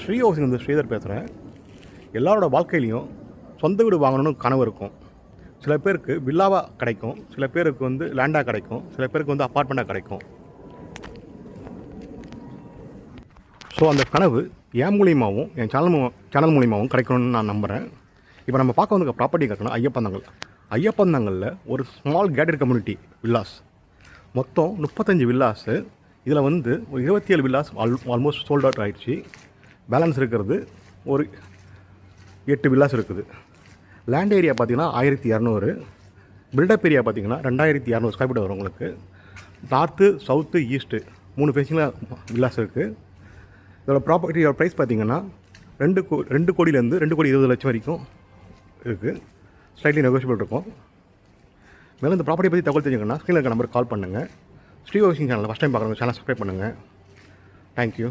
Sri housing வந்து ஸ்ரீதர் பேசுகிறேன். எல்லாரோட வாழ்க்கையிலையும் சொந்த வீடு வாங்கணும்னு கனவு இருக்கும். சில பேருக்கு வில்லாவாக கிடைக்கும், சில பேருக்கு வந்து லேண்டாக கிடைக்கும், சில பேருக்கு வந்து அப்பார்ட்மெண்ட்டாக கிடைக்கும். ஸோ அந்த கனவு என் மூலியமாகவும் என் சேனல் மூலியமாகவும் கிடைக்கணும்னு நான் நம்புகிறேன். இப்போ நம்ம பார்க்க வந்து ப்ராப்பர்ட்டி கட்டணும் ஐயப்பந்தங்களில் ஒரு ஸ்மால் கேட்டட் கம்யூனிட்டி வில்லாஸ், மொத்தம் 35 வில்லாஸு. இதில் வந்து ஒரு 27 வில்லாஸ் ஆல்மோஸ்ட் சோல்ட் அவுட் ஆகிடுச்சு. பேலன்ஸ் இருக்கிறது ஒரு 8 வில்லாஸ் இருக்குது. லேண்ட் ஏரியா பார்த்திங்கன்னா 1200, பில்டப் ஏரியா பார்த்திங்கன்னா 2200 ஸ்கொயர் ஃபீட் வரும் உங்களுக்கு. நார்த்து, சவுத்து, ஈஸ்ட்டு 3 ஃபேஸிங்கில் வில்லாஸ் இருக்குது. இதோட ப்ராப்பர்ட்டியோட ப்ரைஸ் பார்த்திங்கன்னா 2 கோடியிலேருந்து 2 கோடி 20 லட்சம் வரைக்கும் இருக்குது. ஸ்லைட்லி நெகோஷியபிள் இருக்கும். மேலும் இந்த ப்ராப்பர்ட்டி பற்றி தகவல் தெரிஞ்சுக்கணும்னா ஸ்க்ரீனில் இருக்க நம்பருக்கு கால் பண்ணுங்கள். ஸ்ரீ ஹவுசிங் சேனலில் ஃபஸ்ட் டைம் பார்க்குறவங்க சேனல் சப்ஸ்கிரைப் பண்ணுங்கள். தேங்க்யூ.